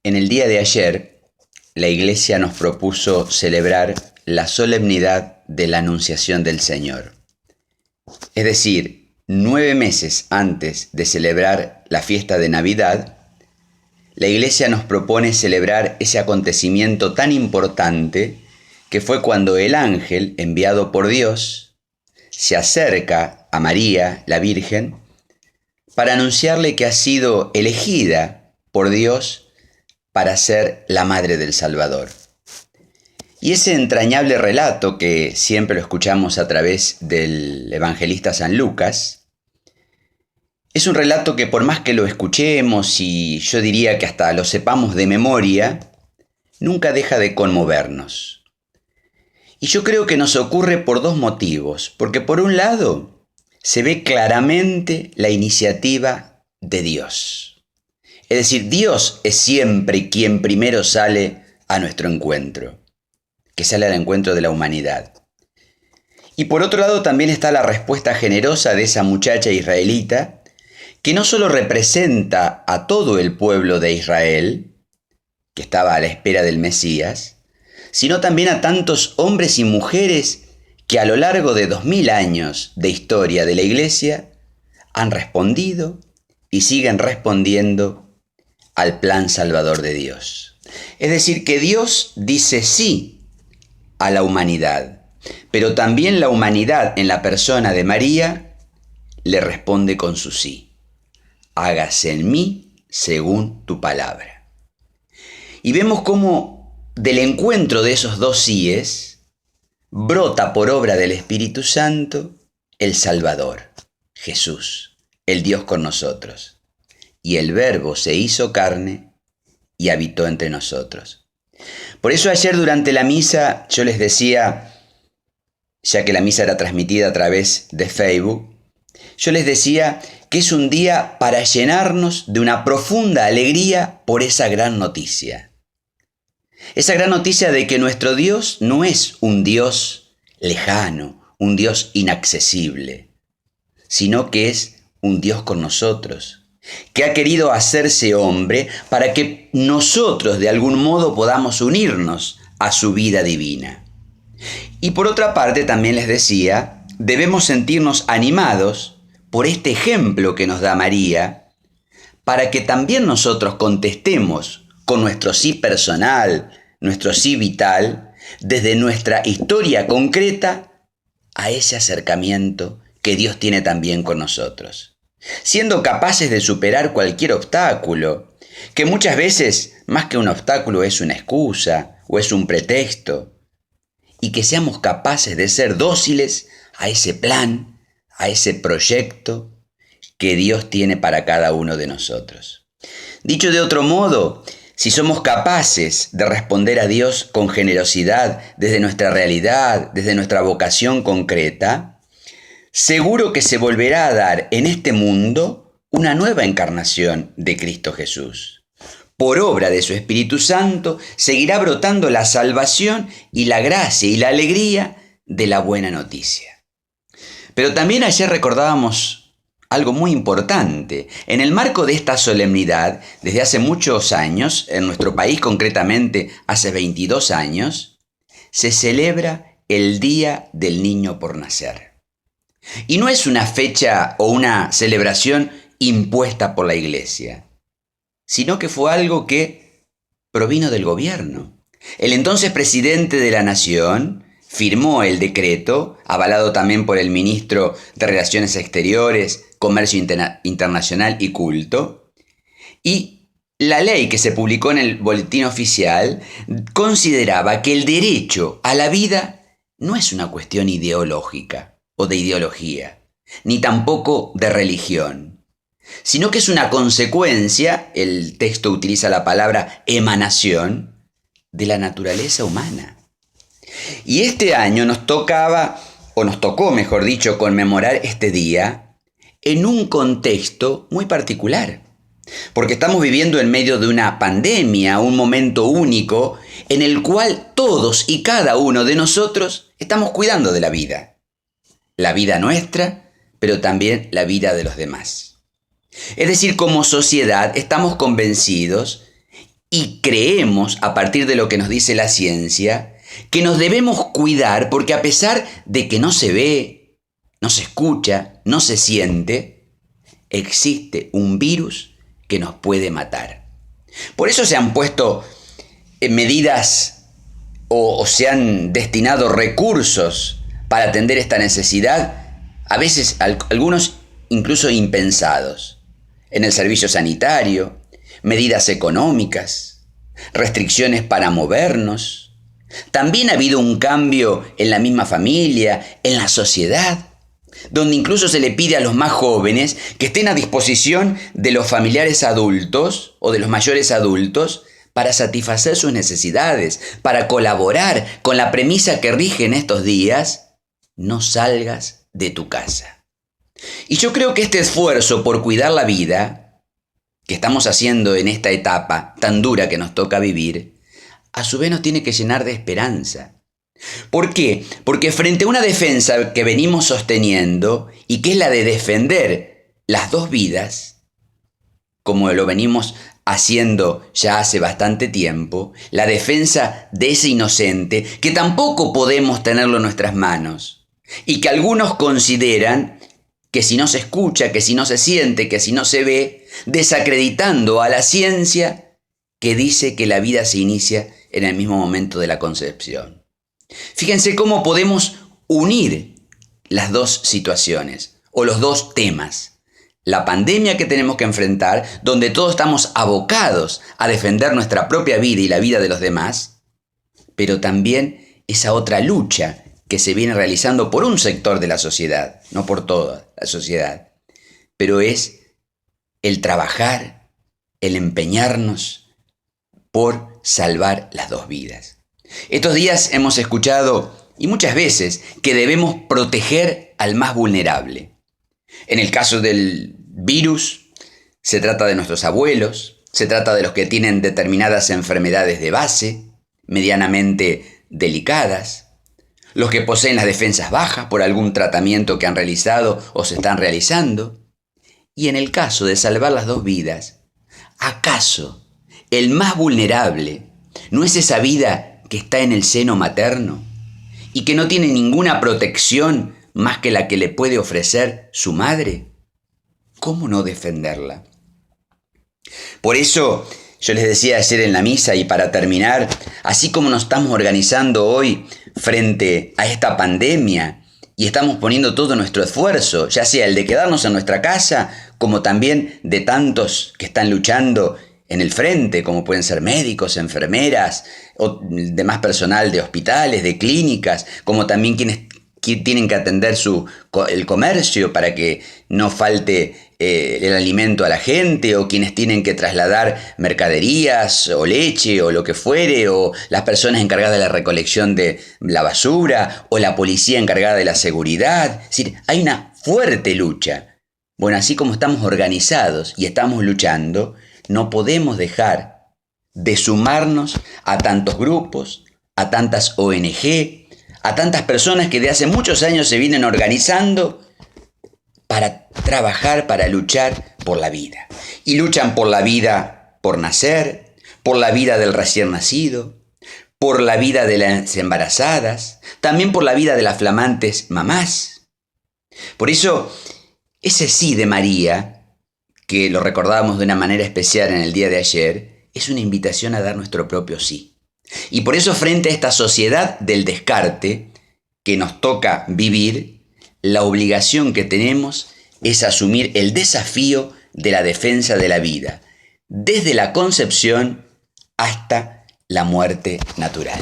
En el día de ayer, la Iglesia nos propuso celebrar la solemnidad de la Anunciación del Señor. Es decir, 9 meses antes de celebrar la fiesta de Navidad, la Iglesia nos propone celebrar ese acontecimiento tan importante que fue cuando el ángel enviado por Dios se acerca a María, la Virgen, para anunciarle que ha sido elegida por Dios para ser la madre del Salvador. Y ese entrañable relato que siempre lo escuchamos a través del evangelista San Lucas, es un relato que por más que lo escuchemos y yo diría que hasta lo sepamos de memoria, nunca deja de conmovernos. Y yo creo que nos ocurre por 2 motivos, porque por un lado se ve claramente la iniciativa de Dios. Es decir, Dios es siempre quien primero sale a nuestro encuentro, que sale al encuentro de la humanidad. Y por otro lado también está la respuesta generosa de esa muchacha israelita, que no solo representa a todo el pueblo de Israel, que estaba a la espera del Mesías, sino también a tantos hombres y mujeres que a lo largo de 2000 años de historia de la Iglesia han respondido y siguen respondiendo al plan salvador de Dios. Es decir, que Dios dice sí a la humanidad, pero también la humanidad en la persona de María le responde con su sí. Hágase en mí según tu palabra. Y vemos cómo del encuentro de esos 2 síes brota por obra del Espíritu Santo el Salvador, Jesús, el Dios con nosotros. Y el Verbo se hizo carne y habitó entre nosotros. Por eso ayer durante la misa yo les decía, ya que la misa era transmitida a través de Facebook, yo les decía que es un día para llenarnos de una profunda alegría por esa gran noticia. Esa gran noticia de que nuestro Dios no es un Dios lejano, un Dios inaccesible, sino que es un Dios con nosotros, que ha querido hacerse hombre para que nosotros de algún modo podamos unirnos a su vida divina. Y por otra parte también les decía, debemos sentirnos animados por este ejemplo que nos da María, para que también nosotros contestemos con nuestro sí personal, nuestro sí vital, desde nuestra historia concreta, a ese acercamiento que Dios tiene también con nosotros. Siendo capaces de superar cualquier obstáculo, que muchas veces más que un obstáculo es una excusa o es un pretexto, y que seamos capaces de ser dóciles a ese plan, a ese proyecto que Dios tiene para cada uno de nosotros. Dicho de otro modo, si somos capaces de responder a Dios con generosidad desde nuestra realidad, desde nuestra vocación concreta, seguro que se volverá a dar en este mundo una nueva encarnación de Cristo Jesús. Por obra de su Espíritu Santo seguirá brotando la salvación y la gracia y la alegría de la buena noticia. Pero también ayer recordábamos algo muy importante. En el marco de esta solemnidad, desde hace muchos años, en nuestro país concretamente hace 22 años, se celebra el Día del Niño por Nacer. Y no es una fecha o una celebración impuesta por la Iglesia, sino que fue algo que provino del gobierno. El entonces presidente de la Nación firmó el decreto, avalado también por el ministro de Relaciones Exteriores, Comercio Internacional y Culto, y la ley que se publicó en el Boletín Oficial consideraba que el derecho a la vida no es una cuestión ideológica o de ideología, ni tampoco de religión, sino que es una consecuencia, el texto utiliza la palabra emanación, de la naturaleza humana. Y este año nos tocó, mejor dicho, conmemorar este día en un contexto muy particular. Porque estamos viviendo en medio de una pandemia, un momento único en el cual todos y cada uno de nosotros estamos cuidando de la vida. La vida nuestra, pero también la vida de los demás. Es decir, como sociedad estamos convencidos Y creemos, a partir de lo que nos dice la ciencia, que nos debemos cuidar porque a pesar de que no se ve, no se escucha, no se siente, existe un virus que nos puede matar. Por eso se han puesto medidas o se han destinado recursos para atender esta necesidad, a veces algunos incluso impensados, en el servicio sanitario, medidas económicas, restricciones para movernos. También ha habido un cambio en la misma familia, en la sociedad, donde incluso se le pide a los más jóvenes que estén a disposición de los familiares adultos o de los mayores adultos para satisfacer sus necesidades, para colaborar con la premisa que rige en estos días: no salgas de tu casa. Y yo creo que este esfuerzo por cuidar la vida que estamos haciendo en esta etapa tan dura que nos toca vivir, a su vez nos tiene que llenar de esperanza. ¿Por qué? Porque frente a una defensa que venimos sosteniendo y que es la de defender las dos vidas, como lo venimos haciendo ya hace bastante tiempo, la defensa de ese inocente que tampoco podemos tenerlo en nuestras manos y que algunos consideran que si no se escucha, que si no se siente, que si no se ve, desacreditando a la ciencia que dice que la vida se inicia en el mismo momento de la concepción. Fíjense cómo podemos unir las dos situaciones o los dos temas. La pandemia que tenemos que enfrentar, donde todos estamos abocados a defender nuestra propia vida y la vida de los demás, pero también esa otra lucha que se viene realizando por un sector de la sociedad, no por toda la sociedad, pero es el trabajar, el empeñarnos por salvar las dos vidas. Estos días hemos escuchado, y muchas veces, que debemos proteger al más vulnerable. En el caso del virus, se trata de nuestros abuelos, se trata de los que tienen determinadas enfermedades de base, medianamente delicadas, los que poseen las defensas bajas por algún tratamiento que han realizado o se están realizando. Y en el caso de salvar las dos vidas, ¿acaso el más vulnerable no es esa vida que está en el seno materno y que no tiene ninguna protección más que la que le puede ofrecer su madre? ¿Cómo no defenderla? Por eso yo les decía ayer en la misa, y para terminar, así como nos estamos organizando hoy frente a esta pandemia y estamos poniendo todo nuestro esfuerzo, ya sea el de quedarnos en nuestra casa, como también de tantos que están luchando en el frente, como pueden ser médicos, enfermeras o demás personal de hospitales, de clínicas, como también quienes tienen que atender el comercio para que no falte el alimento a la gente, o quienes tienen que trasladar mercaderías o leche o lo que fuere, o las personas encargadas de la recolección de la basura, o la policía encargada de la seguridad. Es decir, hay una fuerte lucha. Bueno, así como estamos organizados y estamos luchando, no podemos dejar de sumarnos a tantos grupos, a tantas ONG, a tantas personas que de hace muchos años se vienen organizando para trabajar, para luchar por la vida. Y luchan por la vida por nacer, por la vida del recién nacido, por la vida de las embarazadas, también por la vida de las flamantes mamás. Por eso, ese sí de María, que lo recordábamos de una manera especial en el día de ayer, es una invitación a dar nuestro propio sí. Y por eso, frente a esta sociedad del descarte que nos toca vivir, la obligación que tenemos es asumir el desafío de la defensa de la vida, desde la concepción hasta la muerte natural.